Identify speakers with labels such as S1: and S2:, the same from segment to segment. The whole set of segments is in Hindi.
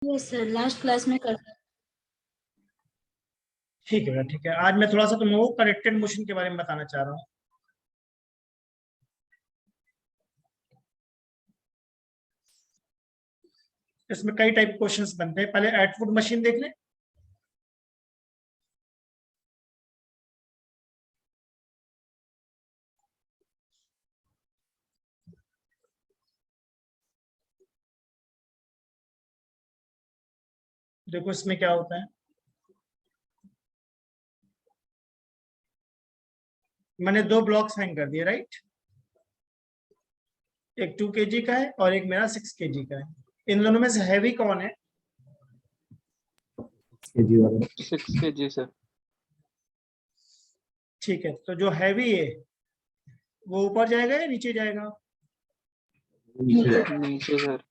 S1: यस सर, लास्ट क्लास में कर।
S2: ठीक है बेटा, ठीक है। आज मैं थोड़ा सा तुम लोगों को करेक्टेड मोशन के बारे में बताना चाह रहा हूँ। इसमें कई टाइप के क्वेश्चंस बनते हैं। पहले एटवुड मशीन देख लें। देखो इसमें क्या होता है। मैंने दो ब्लॉक्स हैंग कर दिए, राइट। एक 2 kg का है और एक मेरा 6 kg का है। इन दोनों में से हैवी कौन है?
S3: 6 kg सर।
S2: ठीक है, तो जो हैवी है वो ऊपर जाएगा या नीचे जाएगा?
S3: नीचे सर।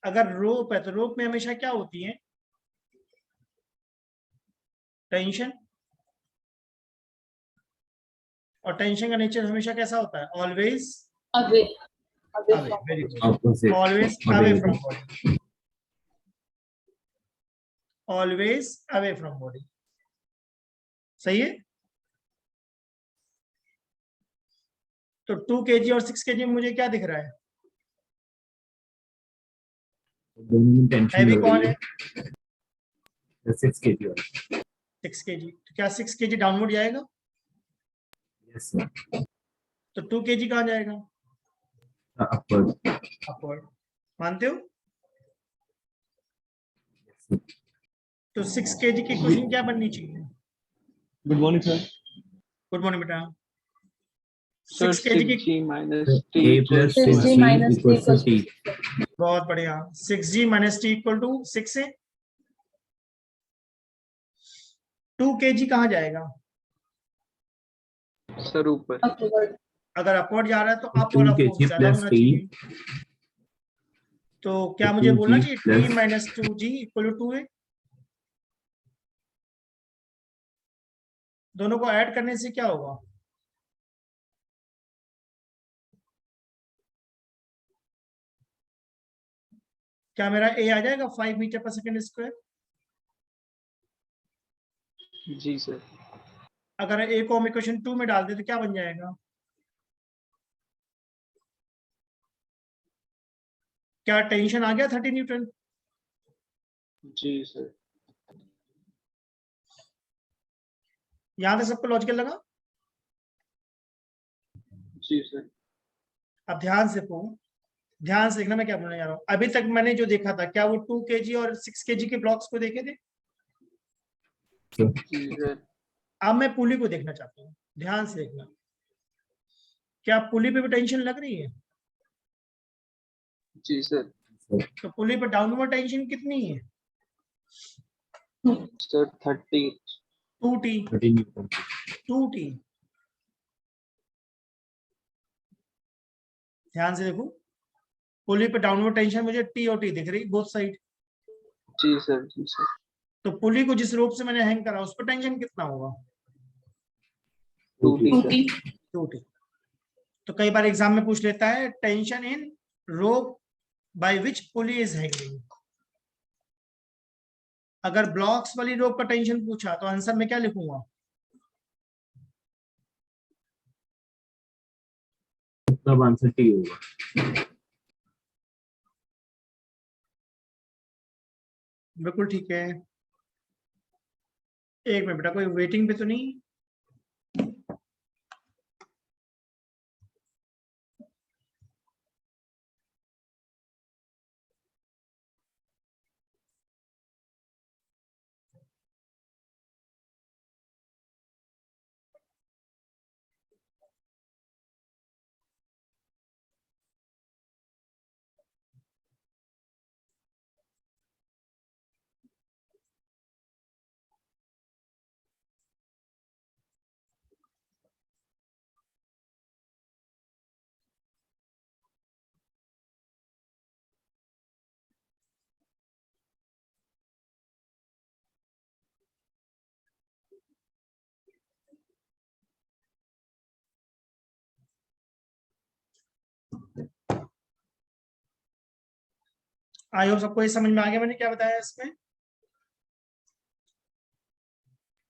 S2: अगर रोप है तो रोप में हमेशा क्या होती है? टेंशन। और टेंशन का नेचर हमेशा कैसा होता है? Always
S1: away away
S2: away.
S1: From
S2: very good. Always away from body. Always away from body. सही है। तो 2 kg और 6 kg में मुझे क्या दिख रहा है? हैवी कौन है?
S4: 6 kg
S2: 6 kg। तो क्या 6 kg डाउनवर्ड जाएगा?
S4: यस सर,
S2: तो 2 kg कहाँ जाएगा?
S4: अपवर्ड।
S2: अपवर्ड। मानते हो? तो 6 kg की क्वेश्चन क्या बननी चाहिए?
S5: Good morning sir.
S2: Good morning बेटा।
S3: सर
S2: 6 kg की
S3: 6g minus t
S4: A
S3: equals
S4: plus
S3: to
S1: 6g minus t
S4: equals to
S1: equals to
S4: T.
S2: बहुत बढ़िया। 6g minus T equal to 6 है। 2 kg कहाँ जाएगा?
S3: सर ऊपर।
S1: अपवर्ड।
S2: अगर अपवर्ड जा रहा है तो अप
S4: 2
S2: वाला फोर्स
S4: kg
S2: ज्यादा
S4: plus
S2: होना
S4: T.
S2: चाहिए। तो क्या मुझे
S4: 2G
S2: बोलना चाहिए
S4: plus
S2: t minus 2g equal to 2 है? दोनों को ऐड करने से क्या होगा? क्या मेरा a आ जाएगा 5 मीटर पर सेकेंड स्क्वायर?
S3: जी सर।
S2: अगर a को हम इक्वेशन 2 में डाल दे तो क्या बन जाएगा? क्या टेंशन आ गया 30 न्यूटन?
S3: जी सर।
S2: यहां तक सबको लॉजिकल लगा?
S3: जी सर।
S2: अब ध्यान से देखना मैं क्या बोलने जा रहा हूँ। अभी तक मैंने जो देखा था, क्या वो 2 kg और 6 kg के ब्लॉक्स को देखे थे?
S3: जी सर।
S2: अब मैं पुली को देखना चाहता हूँ। ध्यान से देखना। क्या पुली पे भी टेंशन लग रही है?
S3: जी सर।
S2: तो पुली पे डाउनवर्ड टेंशन कितनी है?
S3: सर 30।
S2: 2t।
S4: 30 न्यूटन।
S2: 2t। ध्यान से देखो। पुली पे डाउनवर्ड टेंशन मुझे टी और टी दिख रही, बोथ साइड।
S3: जी सर। जी सर।
S2: तो पुली को जिस रोप से मैंने हैंग करा उस पर टेंशन कितना होगा?
S3: 2t sir.
S1: 2t।
S2: 2t। तो कई बार एग्जाम में पूछ लेता है tension in rope by which pulley is hanging. अगर ब्लॉक्स वाली रोप का टेंशन पूछा तो आंसर में क्या लिखूंगा?
S4: तब आंसर T होगा।
S2: बिल्कुल ठीक है। एक मिनट बेटा, कोई वेटिंग पे तो नहीं? आई होप सबको ये समझ में आ गया मैंने क्या बताया इसमें।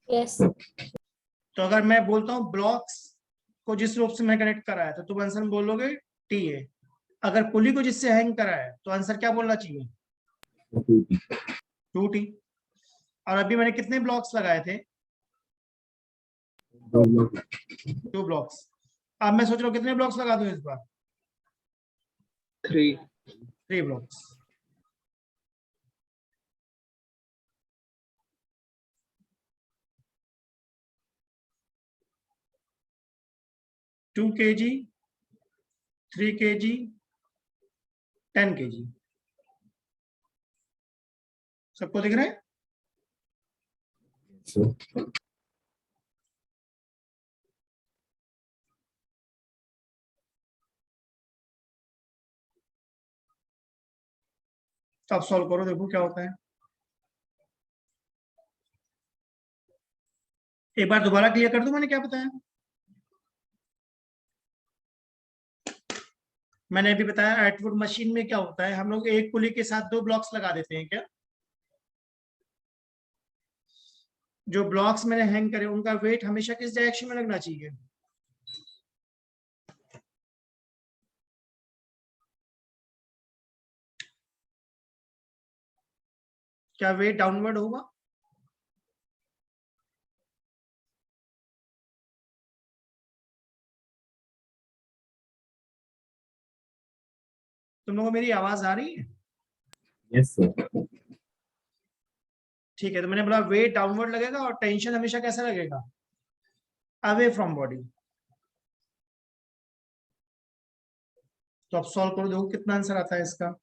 S1: यस
S2: तो अगर मैं बोलता हूँ ब्लॉक्स को जिस रूप से मैं कनेक्ट करा है तो तुम आंसर में बोलोगे टी है। अगर पुली को जिससे हैंग करा है तो आंसर क्या बोलना चाहिए? 2T। और अभी मैंने कितने ब्लॉक्स लगाए थे? 2 ब्लॉक्स। अब मैं सोच रहा हूँ कितने ब्लॉक्स लगा दूं इस बार?
S3: 3
S2: 3 blocks. Two kg, 3 kg, 10 kg। सबको दिख रहा है? तो आप सॉल्व करो, देखो क्या होता है। एक बार दोबारा क्लियर कर दूं मैंने क्या बताया? मैंने अभी बताया एटवुड मशीन में क्या होता है, हम लोग एक पुली के साथ 2 ब्लॉक्स लगा देते हैं क्या? जो ब्लॉक्स मैंने हैंग करे उनका वेट हमेशा किस डायरेक्शन में लगना चाहिए? क्या वेट डाउनवर्ड होगा? तुम लोगों को मेरी आवाज आ रही है?
S4: Yes sir.
S2: ठीक है, तो मैंने बोला वेट डाउनवर्ड लगेगा और टेंशन हमेशा कैसा लगेगा? Away from body. तो अब सॉल्व करो, देखो कितना आंसर आता है इसका।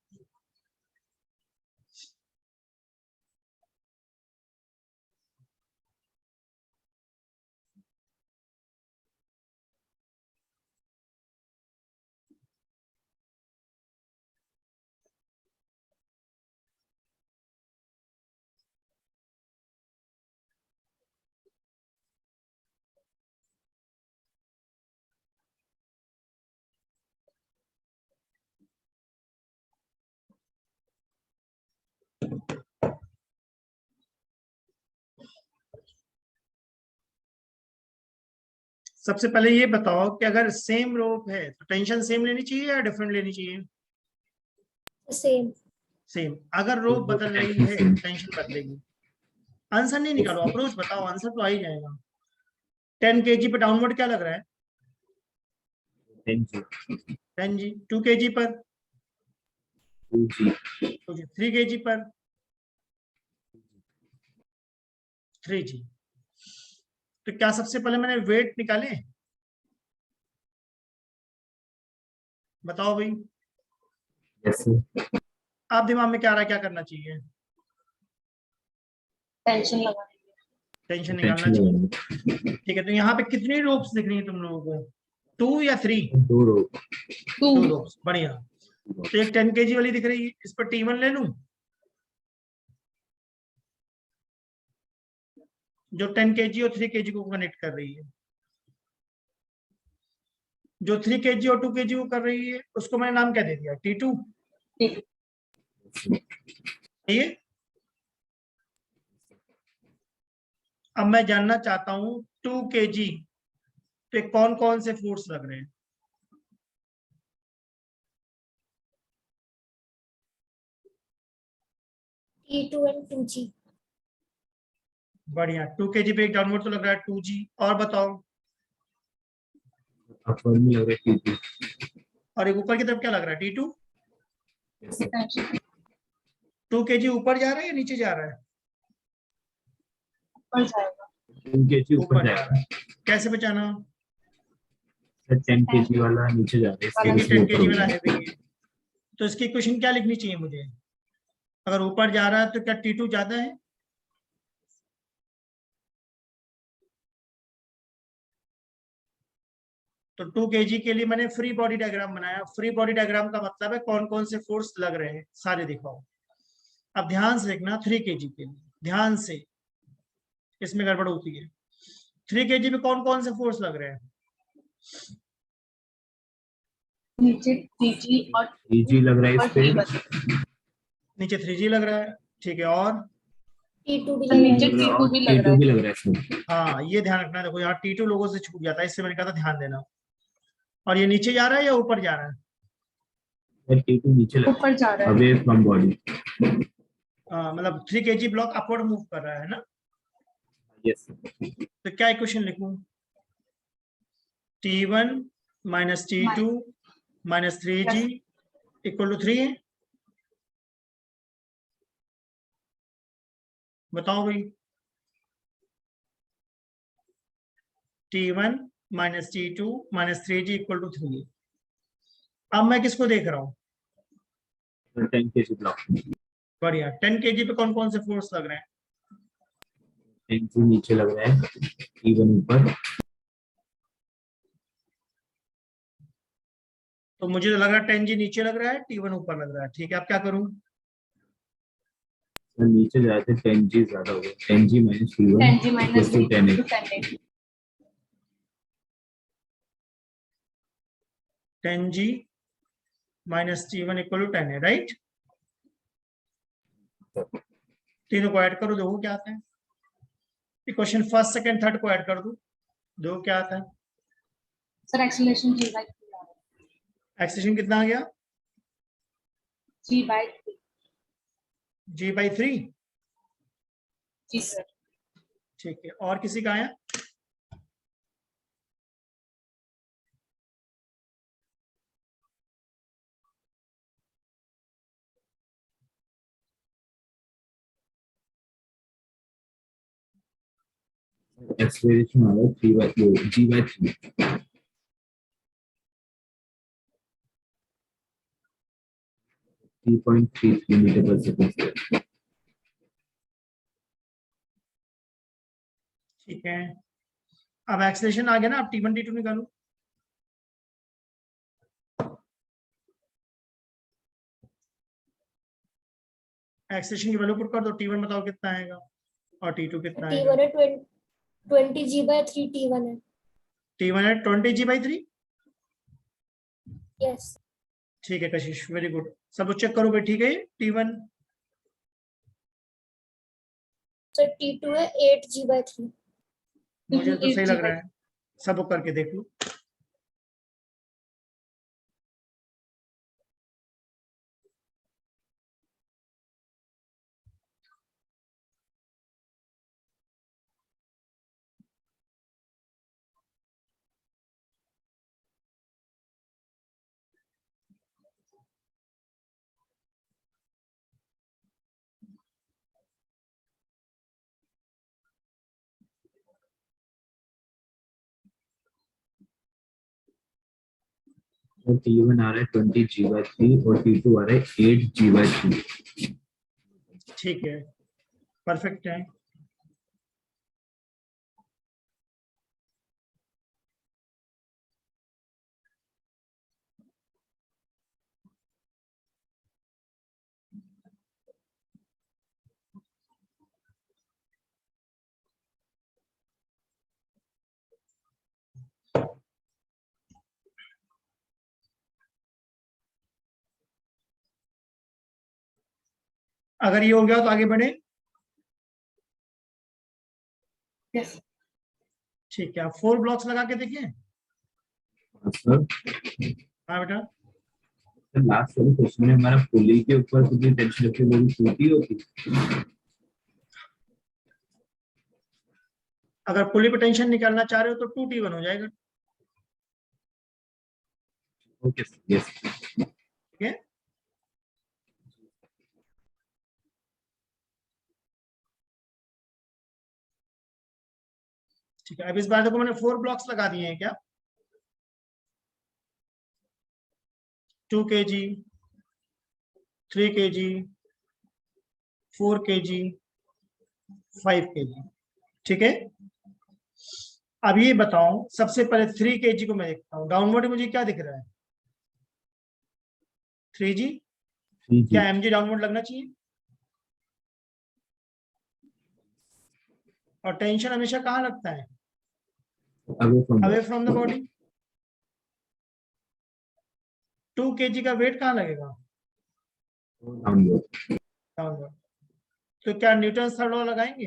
S2: सबसे पहले ये बताओ कि अगर सेम रोप है तो टेंशन सेम लेनी चाहिए या डिफरेंट लेनी चाहिए?
S1: Same
S2: same. अगर रोप बदल रही है टेंशन बदलेगी। आंसर नहीं निकालो, अप्रोच बताओ, आंसर तो आ ही जाएगा। 10 kg पे डाउनवर्ड क्या लग रहा है? 10 जी। 2 kg पर? 3 kg पर? 3 जी। तो क्या सबसे पहले मैंने वेट निकाले? बताओ भाई।
S4: Yes sir.
S2: आप दिमाग में क्या आ रहा है, क्या करना चाहिए?
S1: टेंशन लगा
S2: टेंशन निकालना चाहिए। ठीक है, तो यहाँ पे कितनी रोप्स दिख रही है तुम लोगों को? 2 या 3?
S4: 2 रो।
S2: 2 रोप्स, बढ़िया। तो एक 10 kg वाली दिख रही है, इस पर T1 ले लूं जो 10 kg और 3 kg को कनेक्ट कर रही है। जो 3 kg और 2 kg को कर रही है उसको मैंने नाम क्या दे दिया? T2। ये अब मैं जानना चाहता हूं 2 kg पे कौन कौन से फोर्स लग रहे हैं?
S1: T2 and 2G
S2: बढ़िया। 2 kg पे एक डाउनवर्ड तो लग रहा है 2G। और बताओ।
S4: अपर में लग रहा है T2।
S2: और एक ऊपर की तरफ क्या लग रहा है? T2।
S4: Yes sir.
S2: 2 kg ऊपर जा रहा है या नीचे जा रहा है?
S1: ऊपर जाएगा
S4: 10 kg
S2: ऊपर
S4: ऊपर
S2: जा
S4: जा
S2: रहा है। कैसे पहचाना?
S4: सर 10 kg वाला नीचे जा रहा है,
S2: ये
S4: इसलिए
S2: 10
S4: ऊपर
S2: kg
S4: हो
S2: वाला
S4: गया।
S2: हैवी है। तो इसकी इक्वेशन क्या लिखनी चाहिए मुझे? अगर ऊपर जा रहा है तो क्या T2 ज्यादा है? तो 2 kg के लिए मैंने फ्री बॉडी डायग्राम बनाया। फ्री बॉडी डायग्राम का मतलब है कौन कौन से फोर्स लग रहे हैं सारे दिखाओ। अब ध्यान से देखना 3 kg के लिए, ध्यान से, इसमें गड़बड़ होती है। 3 kg पे कौन कौन से फोर्स लग रहे हैं?
S6: नीचे 3G और
S4: 3G लग रहा है इस पे,
S6: T1।
S2: नीचे 3G लग रहा है, ठीक है, और
S1: T2 भी
S6: सर
S1: लग
S6: नीचे
S1: रहा है।
S6: T2 भी लग रहा
S4: T2 भी
S6: है।
S4: लग रहा है इसमें।
S2: हाँ ये ध्यान रखना, देखो यहाँ T2 लोगों से छूट जाता है, इससे मैंने कहा था ध्यान देना। और ये नीचे जा रहा है या ऊपर जा रहा है?
S4: T2 नीचे लग
S6: ऊपर जा रहा है।
S4: Away from body.
S2: मतलब 3 kg ब्लॉक अपवर्ड मूव कर रहा है ना।
S4: यस,
S2: तो क्या इक्वेशन लिखूं? T1 minus T2 minus 3G equal to 3 है। बताओ भाई। T1 minus T2 minus 3G equal to 3। अब मैं किसको देख रहा हूँ?
S4: 10 kg ब्लॉक।
S2: बढ़िया। 10 kg पे कौन कौन से फोर्स लग रहे हैं?
S4: 10G नीचे लग रहा है, T1 ऊपर।
S2: तो मुझे तो लग रहा है 10G नीचे लग रहा है, T1 ऊपर लग रहा है। ठीक है, अब क्या करूं?
S4: सर नीचे जाते 10G ज्यादा होगा, 10G minus T1
S6: 10G minus
S4: equal to 10H।
S6: 10H।
S2: 10G minus T1 equal to 10 है, राइट? तीनों को ऐड करो, देखो क्या आता है। इक्वेशन फर्स्ट सेकंड थर्ड को ऐड कर दो, देखो क्या आता है।
S6: सर एक्सीलरेशन G by 3 आ रहा है।
S2: एक्सेशन कितना आ गया?
S6: G by 3।
S2: G/3।
S6: जी सर।
S2: ठीक है, और किसी का आया?
S4: एक्सेलरेशन आ रहा है 3/G/3। 3.33 मीटर पर सेकंड।
S2: ठीक है, अब एक्सेलेरेशन आ गया ना, अब T1 T2 निकालो। एक्सेलेरेशन की वैल्यू पुट कर दो, T1 बताओ कितना आएगा और T2 कितना आएगा।
S1: T1 है 20G/3 T1 है।
S2: T1 है 20G/3।
S1: यस
S2: ठीक है कशिश, वेरी गुड। सब चेक करो भाई, ठीक है। T1
S1: सर T2 है 8G/3।
S2: मुझे तो सही लग रहा
S6: 8G/3।
S2: है, सब करके देख लो।
S4: और T1 आ रहा है 20G/3 और T2 आ रहा है 8G/3।
S2: ठीक है, परफेक्ट है। अगर ये हो गया तो आगे बढ़े।
S6: यस
S2: ठीक है, 4 ब्लॉक्स लगा के देखिए।
S4: सर
S2: हाँ बेटा।
S4: लास्ट वाले क्वेश्चन में हमारा पुली के ऊपर कितनी टेंशन रखी है, वो भी टूटी होती।
S2: अगर पुली पे टेंशन निकालना चाह रहे हो तो 2T1 हो जाएगा।
S4: Okay sir, yes.
S2: ठीक है, ठीक है। अब इस बार देखो मैंने 4 ब्लॉक्स लगा दिए हैं क्या? 2 kg, 3 kg, 4 kg, 5 kg। ठीक है, अब ये बताओ, सबसे पहले 3 kg को मैं देखता हूँ। डाउनवर्ड मुझे क्या दिख रहा है? 3G। क्या
S4: 3G
S2: mg डाउनवर्ड लगना चाहिए? और टेंशन हमेशा कहाँ लगता है?
S4: Away from
S2: away from the body. 2 kg का वेट कहाँ लगेगा?
S4: डाउनवर्ड।
S2: डाउनवर्ड। तो क्या न्यूटन थर्ड लॉ लगाएंगे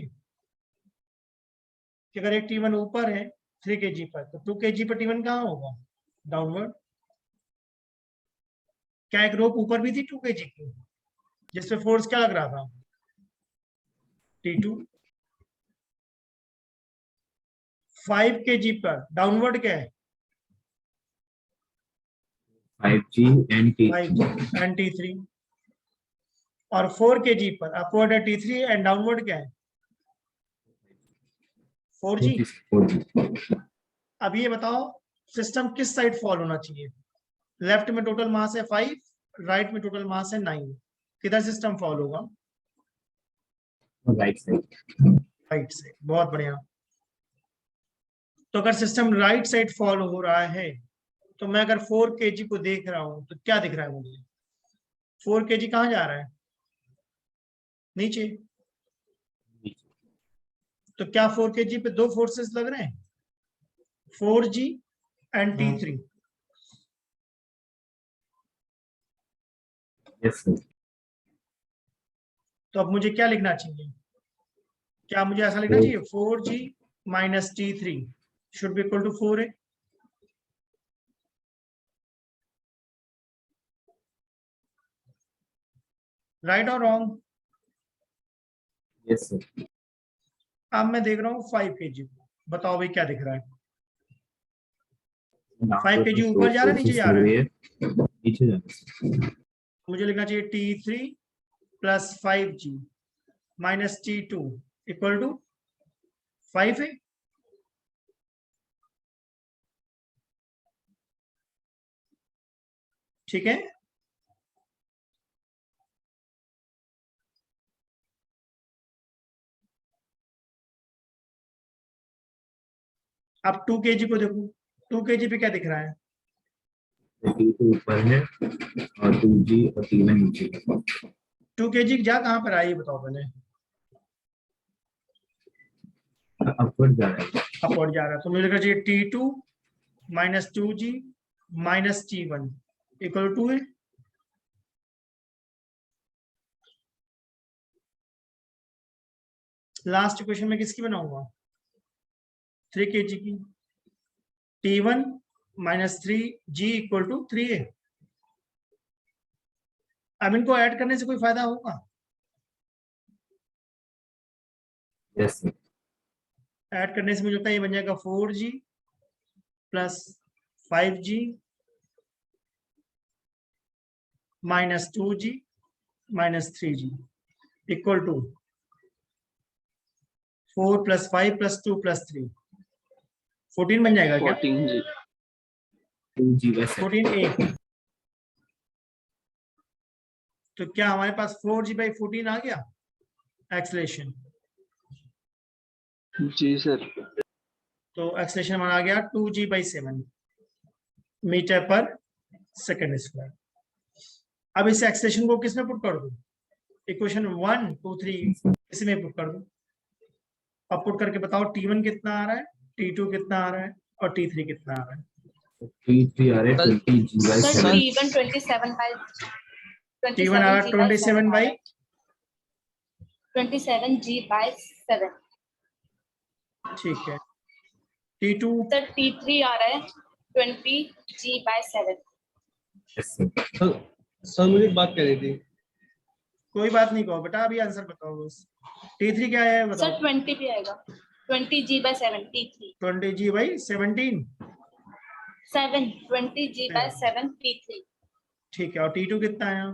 S2: कि अगर एक T1 ऊपर है 3 kg पर, तो 2 kg पर T1 कहाँ होगा? डाउनवर्ड। क्या एक रोप ऊपर भी थी 2 kg की, जिसपे फोर्स क्या लग रहा था? T2। 5 kg पर डाउनवर्ड क्या है?
S4: 5G and T3।
S2: 5G and T3। और 4 kg पर अपवर्ड है T3 एंड डाउनवर्ड क्या है? 4G।
S4: 4G।
S2: अब ये बताओ सिस्टम किस साइड फॉल होना चाहिए? लेफ्ट में टोटल मास है 5, राइट में टोटल मास है 9, किधर सिस्टम फॉल होगा?
S4: Right side.
S2: राइट से। बहुत बढ़िया। तो अगर सिस्टम राइट साइड फॉल हो रहा है, तो मैं अगर 4 kg को देख रहा हूं तो क्या दिख रहा है मुझे? 4 kg कहाँ जा रहा है? नीचे। तो क्या 4 kg पे दो फोर्सेस लग रहे हैं, 4G and T3?
S4: Yes sir.
S2: तो अब मुझे क्या लिखना चाहिए? क्या मुझे ऐसा लिखना चाहिए 4G minus T3 should be equal to 4 है? राइट और रॉन्ग?
S4: Yes sir.
S2: अब मैं देख रहा हूँ 5 kg को, बताओ भाई क्या दिख रहा है? 5 kg ऊपर जा रहा है नीचे जा रहा है?
S4: नीचे जा रहा है।
S2: मुझे लिखना चाहिए T3 plus 5G minus T2 equal to 5 है। ठीक है। अब 2 kg को देखो, 2 kg पे क्या दिख रहा है?
S4: T2 ऊपर है और 2G और T1 नीचे है।
S2: 2 kg जा कहाँ पर आई बताओ पहले?
S4: अपवर्ड जा रहा है।
S2: अपवर्ड जा रहा है। तो मुझे लिखना चाहिए T2 minus 2G minus T1 equal to है। लास्ट क्वेश्चन में किसकी बनाऊंगा? 3 kg की। T1 minus 3G equal to 3 है। अब इनको ऐड करने से कोई फायदा होगा?
S4: Yes sir.
S2: ऐड करने से मुझे लगता है ये बन जाएगा 4G plus 5G minus 2G minus 3G equal to 4 plus 5 plus 2 plus 3 14 बन जाएगा क्या?
S3: 14G।
S4: 2G वैसे।
S2: 14A। तो क्या हमारे पास 4G बाई 14 आ गया एक्सलेशन?
S3: जी सर।
S2: तो एक्सलेशन हमारा आ गया 2G बाई 7 मीटर पर सेकेंड स्क्वायर। अब इस एक्सलेशन को किसमें पुट कर दूं? इक्वेशन 1 2 3 इसमें पुट कर दूं। अब पुट करके बताओ T1 कितना आ रहा है, T2 कितना आ रहा है और T3 कितना आ रहा है?
S4: T3 आ रहा है 20G by
S6: Sir,
S4: 7।
S6: T1 27 by
S2: T1 आ रहा है
S6: 27G by 7
S2: 27 by
S6: 27G by 7.
S2: ठीक है। T2
S6: Sir, T3 आ रहा है 20G by 7.
S4: Yes sir.
S5: Sir मुझे एक बात कहनी थी।
S2: कोई बात नहीं कहो बेटा, अभी आंसर बताओ बस। T3 क्या है
S6: Sir,
S2: बताओ?
S6: 20 भी आएगा 20G by 7 T3.
S2: 20G by 17।
S6: 7 20G by 7 T3.
S2: ठीक है। और T2 कितना आया?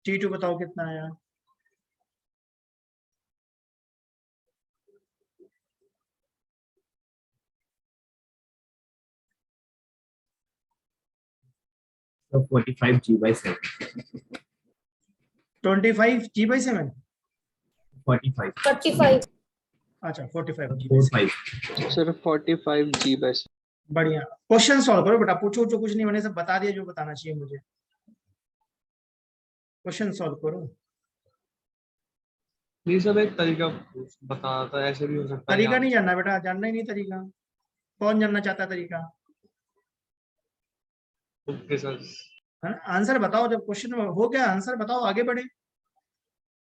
S2: T2 बताओ कितना आया?
S4: So 45G by 7।
S2: 25G by 7।
S4: 45।
S1: 45
S2: अच्छा 45G by 7।
S4: 45।
S3: Sir 45G by 7।
S2: बढ़िया। क्वेश्चन सॉल्व करो बेटा, पूछो जो कुछ नहीं, मैंने सब बता दिया जो बताना चाहिए मुझे। क्वेश्चन सॉल्व करो।
S5: नहीं सर, मैं एक तरीका बता रहा था, ऐसे भी हो सकता है
S2: तरीका
S5: यहाँ।
S2: नहीं जानना बेटा, जानना ही नहीं तरीका। कौन जानना चाहता है तरीका?
S5: Okay sir.
S2: है ना, आंसर बताओ। जब क्वेश्चन हो गया आंसर बताओ, आगे बढ़े।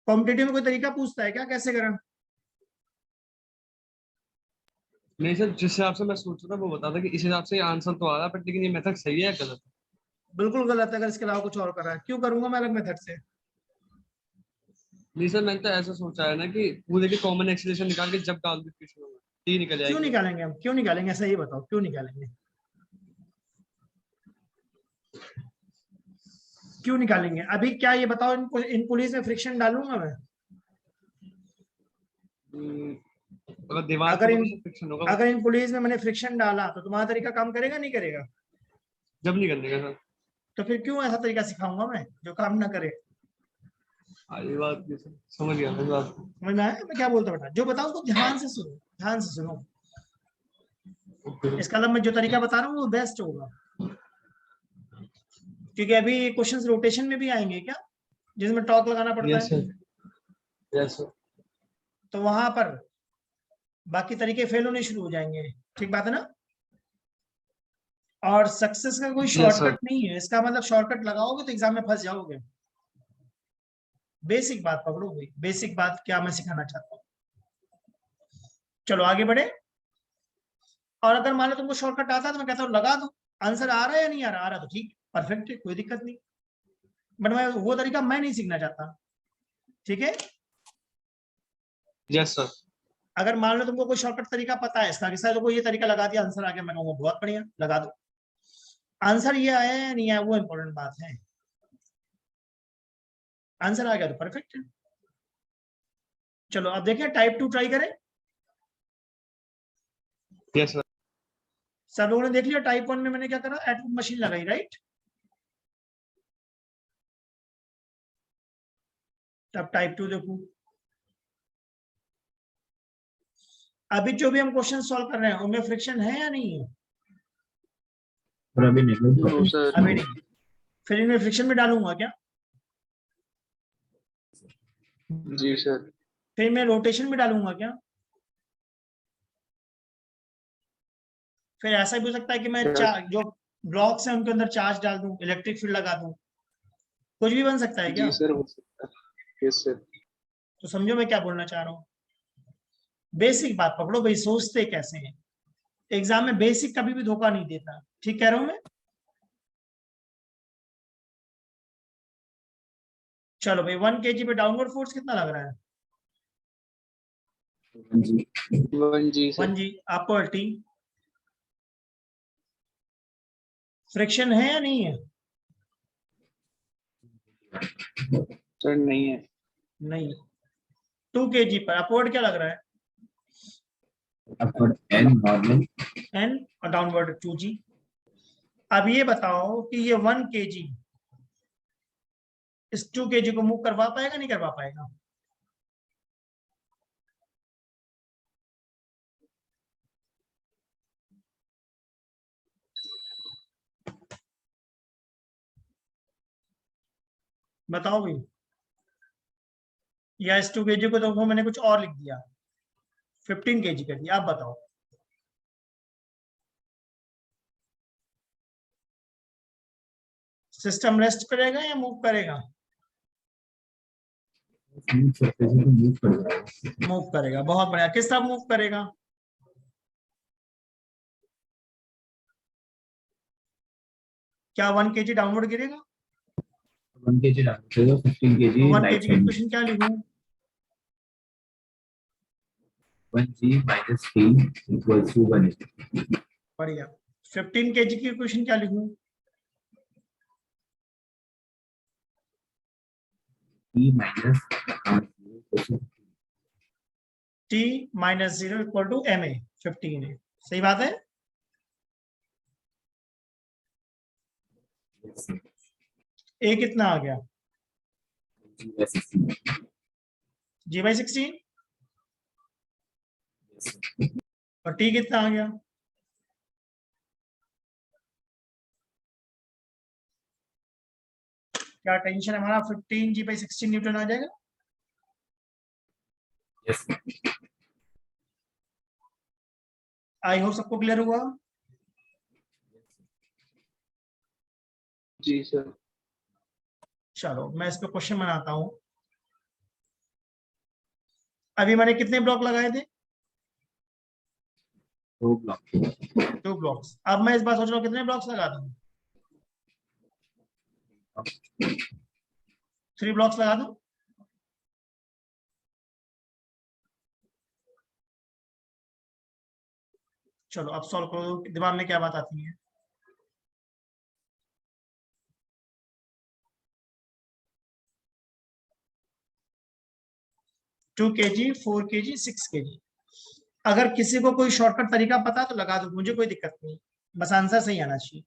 S2: कॉम्पिटेटिव में कोई तरीका पूछता है क्या, कैसे करें?
S5: नहीं सर, जिस हिसाब से मैं सोच रहा था वो बता था कि इस हिसाब से आंसर तो आ रहा है, बट लेकिन ये मेथड सही है या गलत है?
S2: बिल्कुल गलत है। अगर इसके अलावा कुछ और करा है, क्यों करूंगा मैं अलग मेथड से?
S5: नहीं सर, मैंने तो ऐसा सोचा है ना कि पूरे के कॉमन एक्सप्रेशन निकाल के जब डाल दो इक्वेशन में, टी निकल
S2: क्यों
S5: जाएगी।
S2: निकालेंगे हम, क्यों निकालेंगे, सही बताओ क्यों निकालेंगे? क्यों निकालेंगे अभी? क्या ये बताओ, इन पुलिस में फ्रिक्शन डालूंगा मैं?
S5: हम्म, अगर दीवार
S2: अगर
S5: खोलो
S2: इन
S5: तो फ्रिक्शन होगा,
S2: अगर इन पुलिस में मैंने फ्रिक्शन डाला तो तुम्हारा तरीका काम करेगा नहीं करेगा?
S5: जब नहीं करने का सर।
S2: तो फिर क्यों ऐसा तरीका सिखाऊंगा मैं जो काम ना करे?
S5: ये बात भी सर, समझ गया मैं इस बात को।
S2: समझ में आया मैं क्या बोलता बेटा? जो बताऊं तो ध्यान से सुनो, ध्यान से सुनो।
S5: ओके।
S2: इसका मतलब मैं जो तरीका बता रहा हूँ वो बेस्ट होगा, क्योंकि अभी क्वेश्चंस रोटेशन में भी आएंगे क्या, जिसमें टॉक लगाना पड़ता
S5: यस
S2: है।
S5: Sir, yes sir.
S2: तो वहां पर बाकी तरीके फेल होने शुरू हो जाएंगे। ठीक बात है ना? और सक्सेस का कोई
S5: यस सर।
S2: शॉर्टकट नहीं है। इसका मतलब शॉर्टकट लगाओगे तो एग्जाम में फंस जाओगे। बेसिक बात पकड़ो भाई, बेसिक बात क्या मैं सिखाना चाहता हूँ। चलो आगे बढ़े। और अगर मान लो तुमको शॉर्टकट आता है तो मैं कहता हूँ लगा दो। आंसर आ रहा है या नहीं आ रहा तो ठीक, परफेक्ट है, कोई दिक्कत नहीं। बट मैं वो तरीका मैं नहीं सीखना चाहता। ठीक है?
S5: Yes sir.
S2: अगर मान लो तुमको कोई शॉर्टकट तरीका पता है इसका, कि सर को ये तरीका लगा दिया आंसर आ गया, मैं कहूँगा बहुत बढ़िया लगा दो। आंसर ये आया या नहीं आया वो इंपॉर्टेंट बात है। आंसर आ गया तो परफेक्ट है। चलो अब देखें, टाइप 2 ट्राई करें।
S5: Yes sir.
S2: सब लोगों ने देख लिया टाइप 1 में मैंने क्या करा, एटॉमिक मशीन लगाई, राइट? अब टाइप 2 देखो। अभी जो भी हम क्वेश्चन सॉल्व कर रहे हैं उनमें फ्रिक्शन है या नहीं है?
S4: और अभी निकल
S3: नो सर।
S2: अभी नहीं। फिर इनमें फ्रिक्शन में डालूंगा क्या?
S3: जी सर।
S2: फिर मैं रोटेशन में डालूंगा क्या? फिर ऐसा भी हो सकता है कि मैं
S3: क्या?
S2: जो ब्लॉक्स हैं उनके अंदर चार्ज डाल दूं, इलेक्ट्रिक फील्ड लगा दूं, कुछ भी बन सकता है क्या?
S3: जी सर, हो सकता है। Yes sir.
S2: तो समझो मैं क्या बोलना चाह रहा हूँ। बेसिक बात पकड़ो भाई, सोचते कैसे हैं। एग्जाम में बेसिक कभी भी धोखा नहीं देता। ठीक कह रहा हूं मैं? चलो भाई, 1 kg पे डाउनवर्ड फोर्स कितना लग रहा है?
S4: जी।
S3: 1 जी सर।
S2: 1 g। अपर टी। फ्रिक्शन है या नहीं है?
S3: सर नहीं है।
S2: नहीं। 2 kg पर अपवर्ड क्या लग रहा है?
S4: Upward N normal.
S2: एन। और डाउनवर्ड 2 g। अब ये बताओ कि ये 1 kg इस 2 kg को मूव करवा पाएगा नहीं करवा पाएगा? बताओ भाई। या इस 2 kg को तो मैंने कुछ और लिख दिया, 15 kg कर दिया, आप बताओ। सिस्टम रेस्ट करेगा या मूव करेगा?
S4: स्मूथ सरफेस को मूव कर रहा है।
S2: मूव करेगा, बहुत बढ़िया। किस तरफ मूव करेगा? क्या 1 kg डाउनवर्ड गिरेगा?
S4: 1 kg डाउन 15 kg
S2: तो 1
S4: राइट
S2: kg की
S4: साइड में।
S2: इक्वेशन क्या लिखूं?
S4: 1 g minus t equals to 1
S2: बढ़िया। 15 kg की इक्वेशन क्या लिखूं?
S4: t minus
S2: t minus 0 equal to M A. 15 है, सही बात है। ए कितना आ गया? g/16। और टी कितना आ गया? क्या टेंशन है हमारा? 15 g/16 न्यूटन आ जाएगा।
S4: यस
S2: आई होप सबको क्लियर हुआ।
S3: जी सर।
S2: चलो मैं इस पे क्वेश्चन बनाता हूं। अभी मैंने कितने ब्लॉक लगाए थे?
S4: 2 ब्लॉक
S2: 2 ब्लॉक्स। अब मैं इस बार सोच रहा हूँ कितने ब्लॉक्स लगा दूं? 3 ब्लॉक्स लगा दूं? चलो अब सॉल्व करो, दिमाग में क्या बात आती है। Two kg, 4 kg, 6 kg। अगर किसी को कोई शॉर्टकट तरीका पता तो लगा दो, मुझे कोई दिक्कत नहीं, बस आंसर सही आना चाहिए।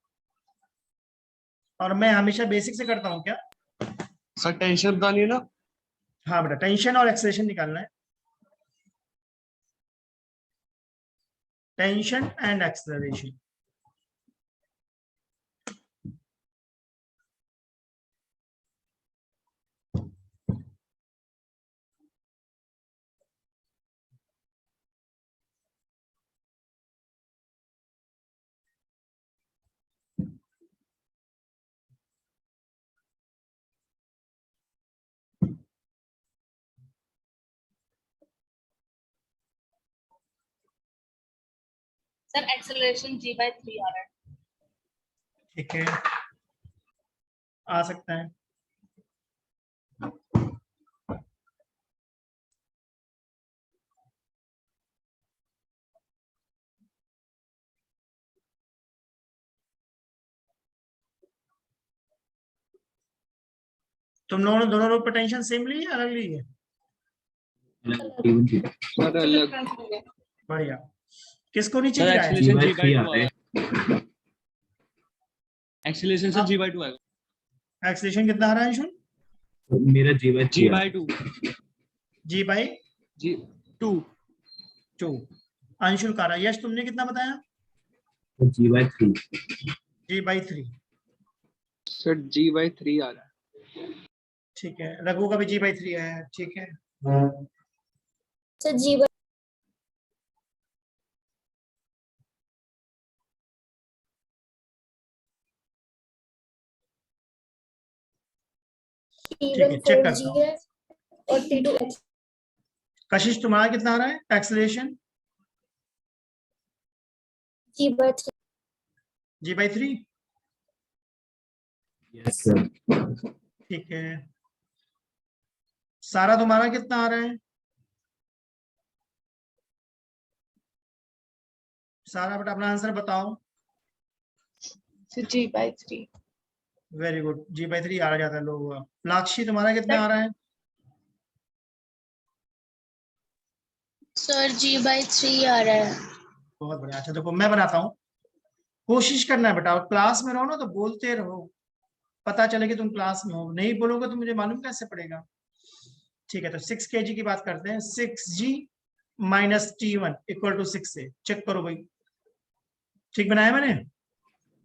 S2: और मैं हमेशा बेसिक से करता हूँ क्या?
S5: सर टेंशन बतानी है ना।
S2: हाँ बेटा, टेंशन और एक्सेलरेशन निकालना है। Tension and acceleration.
S6: Sir acceleration g/3 आ रहा है।
S2: ठीक है, आ सकता है। तुम लोगों ने दोनों रोड पर टेंशन सेम ली है अलग ली है?
S3: सर अलग।
S2: बढ़िया। किसको नीचे
S5: सर
S2: गिराया?
S5: एक्सेलरेशन
S4: G/3
S5: g/2
S4: आता है।
S5: आएगा। एक्सेलरेशन से
S2: हाँ।
S5: g/2 आएगा।
S2: एक्सेलरेशन कितना आ रहा है अंशुल?
S4: मेरा G/3 आता है।
S5: g/2
S2: g/2।
S5: g2
S2: अंशुल का रहा है। यश तुमने कितना बताया?
S4: तो G/3
S2: g/3।
S3: सर g/3 आ रहा है।
S2: ठीक है, रघु का भी g/3 है। ठीक है,
S1: सर g/3
S2: ठीक है, चेक करता
S1: 4g
S2: हूँ।
S1: है और t2
S2: कशिश तुम्हारा कितना आ रहा है acceleration?
S1: g/3
S2: g/3।
S4: Yes sir.
S2: ठीक है, सारा तुम्हारा कितना आ रहा है? सारा बेटा अपना आंसर बताओ।
S6: Sir g/3
S2: very good, g/3 आ जाता है लोगों का। लाक्षी तुम्हारा कितना आ रहा है?
S1: सर g/3 आ रहा है।
S2: बहुत बढ़िया। अच्छा देखो मैं बनाता हूँ, कोशिश करना है बेटा, और क्लास में रहो ना तो बोलते रहो, पता चले कि तुम क्लास में हो। नहीं बोलोगे तो मुझे मालूम कैसे पड़ेगा। ठीक है, तो 6 kg की बात करते हैं। 6g minus t1 equal to 6 से चेक करो भाई, ठीक बनाया मैंने?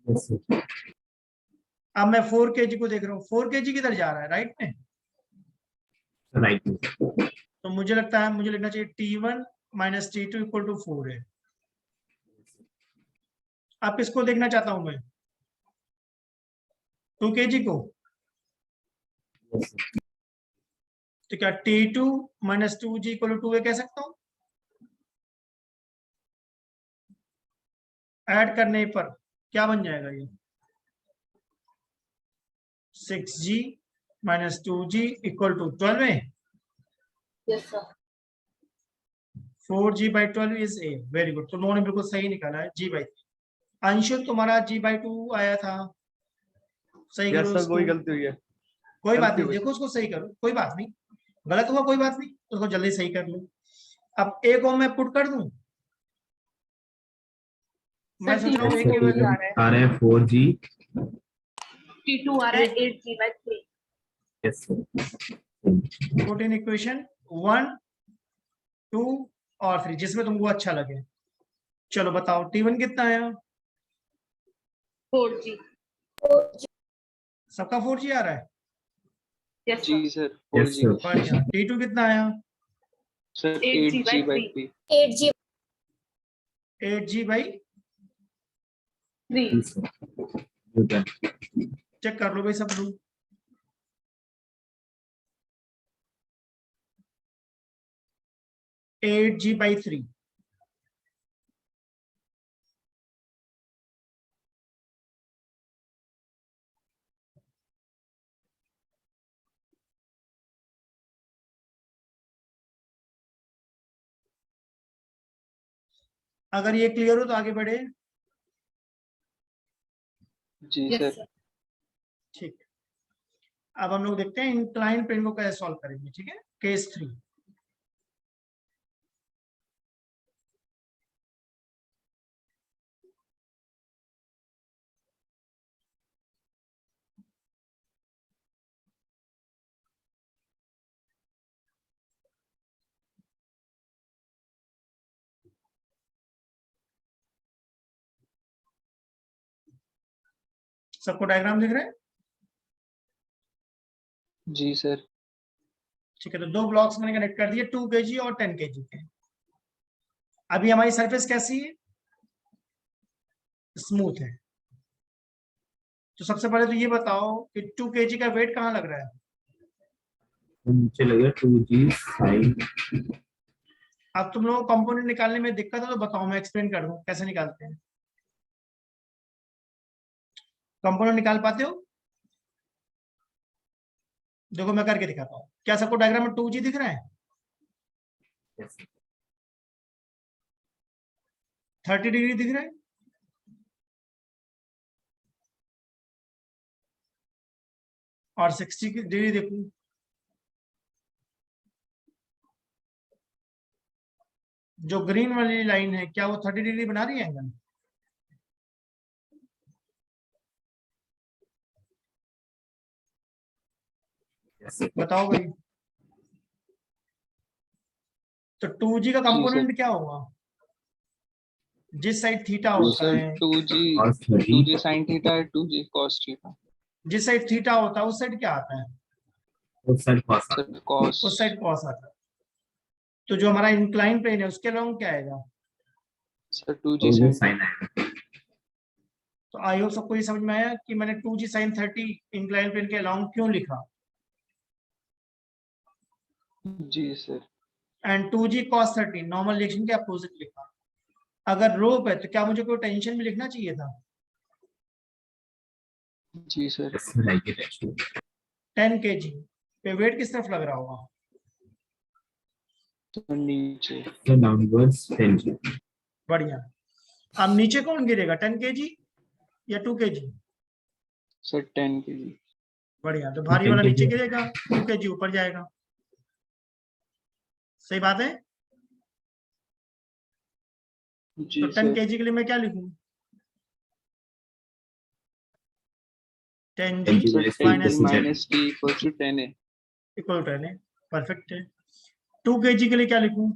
S4: Yes sir.
S2: अब मैं 4 kg को देख रहा हूँ, 4 kg किधर जा रहा है? राइट में।
S4: राइट में।
S2: तो मुझे लगता है मुझे लिखना चाहिए t1 minus t2 equal to 4 है। अब किसको देखना चाहता हूं मैं? 2 kg को।
S4: Yes sir.
S2: तो क्या t2 minus 2g equal to 2 कह सकता हूं? ऐड करने पर क्या बन जाएगा ये? 6g minus 2g equal to 12 है।
S6: Yes sir
S2: 4g/12 is a। Very good, तुम लोगों ने बिल्कुल सही निकाला है, g/3। अंशुल तुम्हारा g/2 आया था, सही
S5: यस
S2: करो
S5: सर
S2: उसको।
S5: वही गलती हुई है।
S2: कोई बात
S5: गलती
S2: नहीं,
S5: हुई।
S2: देखो उसको सही करो, कोई बात नहीं। गलत हुआ कोई बात नहीं, उसको जल्दी सही कर लो। अब a को मैं पुट कर दूं। मैं
S6: सर
S2: सोच रहा हूँ
S6: t2
S2: a की वैल्यू
S6: आ रहा है।
S4: आ रहा है 4G।
S6: t2 आ रहा है 8g/3।
S4: Yes sir.
S2: Put in equation 1, 2 और 3 जिसमें तुमको अच्छा लगे। चलो बताओ t1 कितना आया?
S6: 4g।
S2: सबका 4g आ रहा है।
S6: यस
S3: जी
S6: sir
S3: sir
S4: yes
S3: 4g।
S4: Sir.
S2: बढ़िया। t2 कितना आया?
S3: Sir, 8G/3.
S1: 8G
S2: 8G/,
S6: 3.
S2: Check कर लो भाई सब लोग। Eight G by 3। अगर ये क्लियर हो तो आगे बढ़े।
S3: जी
S6: Yes,
S3: सर।
S6: sir.
S2: ठीक, अब हम लोग देखते हैं इंक्लाइन प्लेन को कैसे सॉल्व करेंगे। ठीक है, केस 3। सबको डायग्राम दिख रहा है?
S3: जी सर।
S2: ठीक है, तो दो ब्लॉक्स मैंने कनेक्ट कर दिए, 2 kg और 10 kg के। अभी हमारी सरफेस कैसी है? स्मूथ है। तो सबसे पहले तो ये बताओ कि 2 kg का वेट कहाँ लग रहा है?
S4: नीचे लगे 2G sin।
S2: अब तुम लोगों को कंपोनेंट निकालने में दिक्कत है तो बताओ, मैं एक्सप्लेन कर दूं कैसे निकालते हैं। कंपोनेंट निकाल पाते हो? देखो मैं करके दिखाता हूँ। क्या सबको डायग्राम में 2G दिख रहा है? 30 डिग्री दिख रहा है? और 60 डिग्री देखो। जो ग्रीन वाली लाइन है, क्या वो 30 डिग्री बना रही है एंगल? बताओ भाई। तो 2G का
S3: जी सर।
S2: कंपोनेंट क्या होगा? जिस साइड थीटा
S3: तो
S2: होता
S3: सर
S2: है,
S3: 2G sin थीटा है, 2G cos थीटा।
S2: जिस साइड थीटा होता है उस साइड क्या आता है?
S4: उस साइड cos आता
S3: सर cos।
S2: उस साइड कॉस आता है। तो जो हमारा इंक्लाइन प्लेन है उसके अलोंग क्या आएगा?
S3: सर
S4: है,
S3: 2G
S4: और वो
S3: sin।
S4: sin आएगा।
S2: तो आई होप सबको ये समझ में आया कि मैंने 2G sin 30 इंक्लाइन प्लेन के अलोंग क्यों लिखा,
S3: जी sir.
S2: And 2G cos 30 normal reaction के अपोजिट लिखा। अगर रोप है तो क्या मुझे कोई टेंशन में लिखना चाहिए था?
S3: जी सर।
S4: इसमें लाइक इट है।
S2: 10 kg पे वेट किस तरफ लग रहा होगा?
S3: तो नीचे।
S4: तो डाउनवर्ड्स 10G।
S2: बढ़िया। अब नीचे कौन गिरेगा, 10 kg या 2 kg?
S3: Sir 10 kg।
S2: बढ़िया, तो भारी
S4: 10
S2: वाला नीचे
S4: kg।
S2: गिरेगा, 2 kg ऊपर जाएगा। सही बात है?
S3: जी
S2: तो 10
S3: सर।
S2: kg के लिए मैं क्या लिखूं? 10G
S4: 10G
S3: sir 10G
S2: minus
S3: minus T equals to 10A।
S2: Equal 10 है। परफेक्ट है। 2 kg के लिए क्या लिखूं?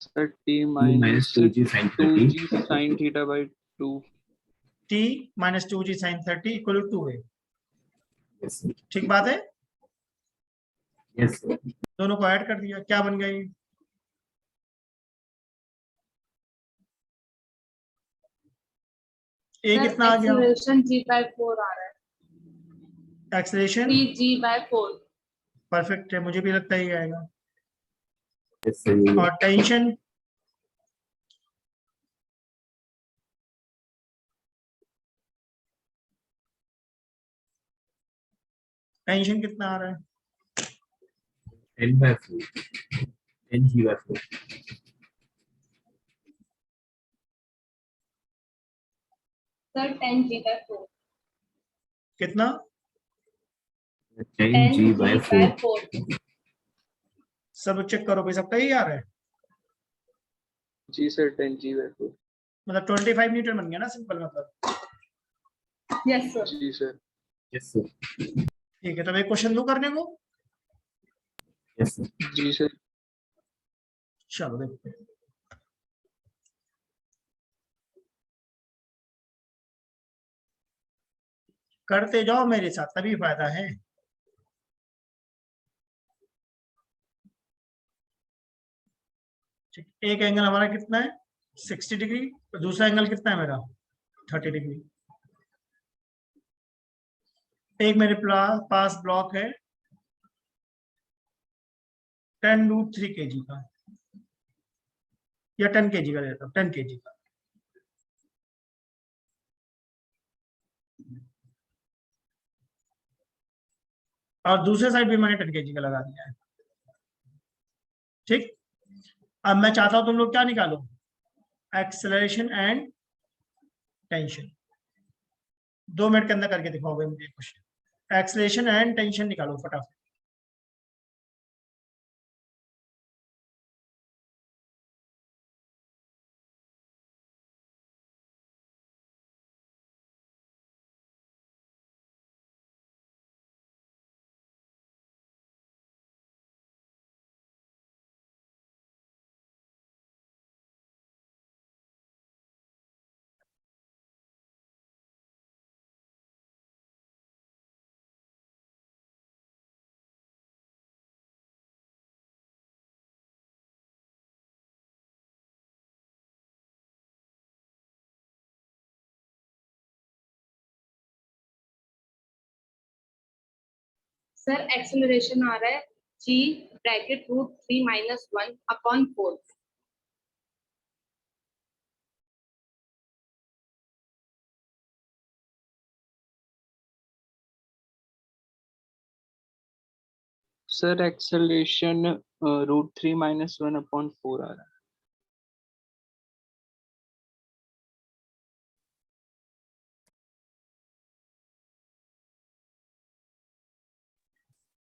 S3: Sir T
S4: minus
S3: minus
S4: 2G sin 30।
S3: 2G sin theta by 2।
S2: T minus 2G sin 30 equal 2 है।
S4: यस
S2: ठीक बात है?
S4: यस।
S2: दोनों को ऐड कर दिया, क्या बन गया ये? ए
S6: Sir,
S2: कितना आ गया?
S6: acceleration G/4 आ रहा है।
S2: Acceleration
S6: 3G/4।
S2: परफेक्ट है, मुझे भी लगता है ये आएगा।
S4: यस सही
S2: और टेंशन टेंशन कितना आ रहा है?
S4: 10/4। 10G/4।
S6: Sir, 10G/4।
S2: कितना?
S4: 10G/4।
S6: 10G/4।
S2: सब चेक करो भाई, सबका यही आ रहा है?
S3: जी सर 10G/4।
S2: मतलब 25 न्यूटन बन गया ना, सिंपल मतलब।
S6: Yes, sir.
S3: जी सर।
S4: Yes sir.
S2: ठीक है, तो एक क्वेश्चन दो करने को।
S4: Yes sir.
S3: जी सर।
S2: चलो देखते हैं। करते जाओ मेरे साथ, तभी फायदा है। ठीक, एक एंगल हमारा कितना है 60 डिग्री, और दूसरा एंगल कितना है मेरा 30 डिग्री। एक मेरे पास ब्लॉक है 10√3 kg का, या 10 kg का लेता हूँ, 10 kg का। और दूसरे साइड भी मैंने 10 kg का लगा दिया है। ठीक, अब मैं चाहता हूं तुम लोग क्या निकालो, एक्सेलरेशन एंड टेंशन। 2 मिनट के अंदर करके दिखाओगे मुझे क्वेश्चन, एक्सेलरेशन एंड टेंशन निकालो फटाफट।
S6: सर एक्सेलरेशन आ रहा है g ब्रैकेट √3 - 1/4।
S3: सर एक्सेलरेशन √3 - 1/4 आ रहा है।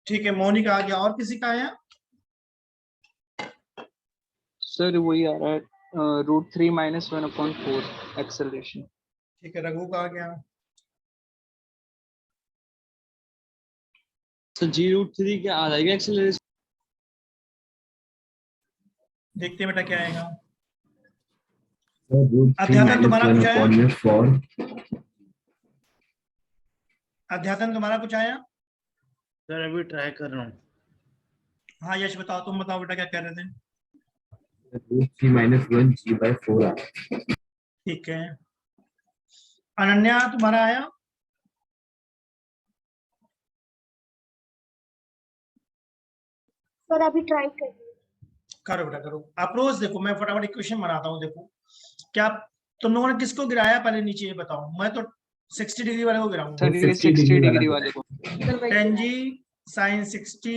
S2: ठीक है, मोनिका आ गया, और किसी का आया?
S3: सर वही आ रहा है √3 - 1/4 एक्सेलरेशन।
S2: ठीक है, रघु का आ गया।
S5: तो g√3 क्या आ जाएगा एक्सेलरेशन?
S2: देखते हैं बेटा क्या आएगा।
S4: √3
S2: अध्यात्म तुम्हारा कुछ आया?
S4: 1/4।
S2: अध्यात्म तुम्हारा कुछ आया?
S7: सर अभी ट्राई कर रहा हूँ।
S2: हाँ यश बताओ, तुम बताओ बेटा क्या कह रहे थे?
S4: √3 - 1 g/4 आ रहा है।
S2: ठीक है, अनन्या तुम्हारा आया?
S1: सर अभी ट्राई कर रही हूँ।
S2: करो बेटा करो, अप्रोच देखो, मैं फटाफट इक्वेशन बनाता हूँ। देखो क्या तुम लोगों ने किसको गिराया पहले नीचे ये बताओ। मैं तो 60 डिग्री वाले को गिराऊंगा।
S3: सर ये 60 डिग्री वाले को।
S2: 10g sin 60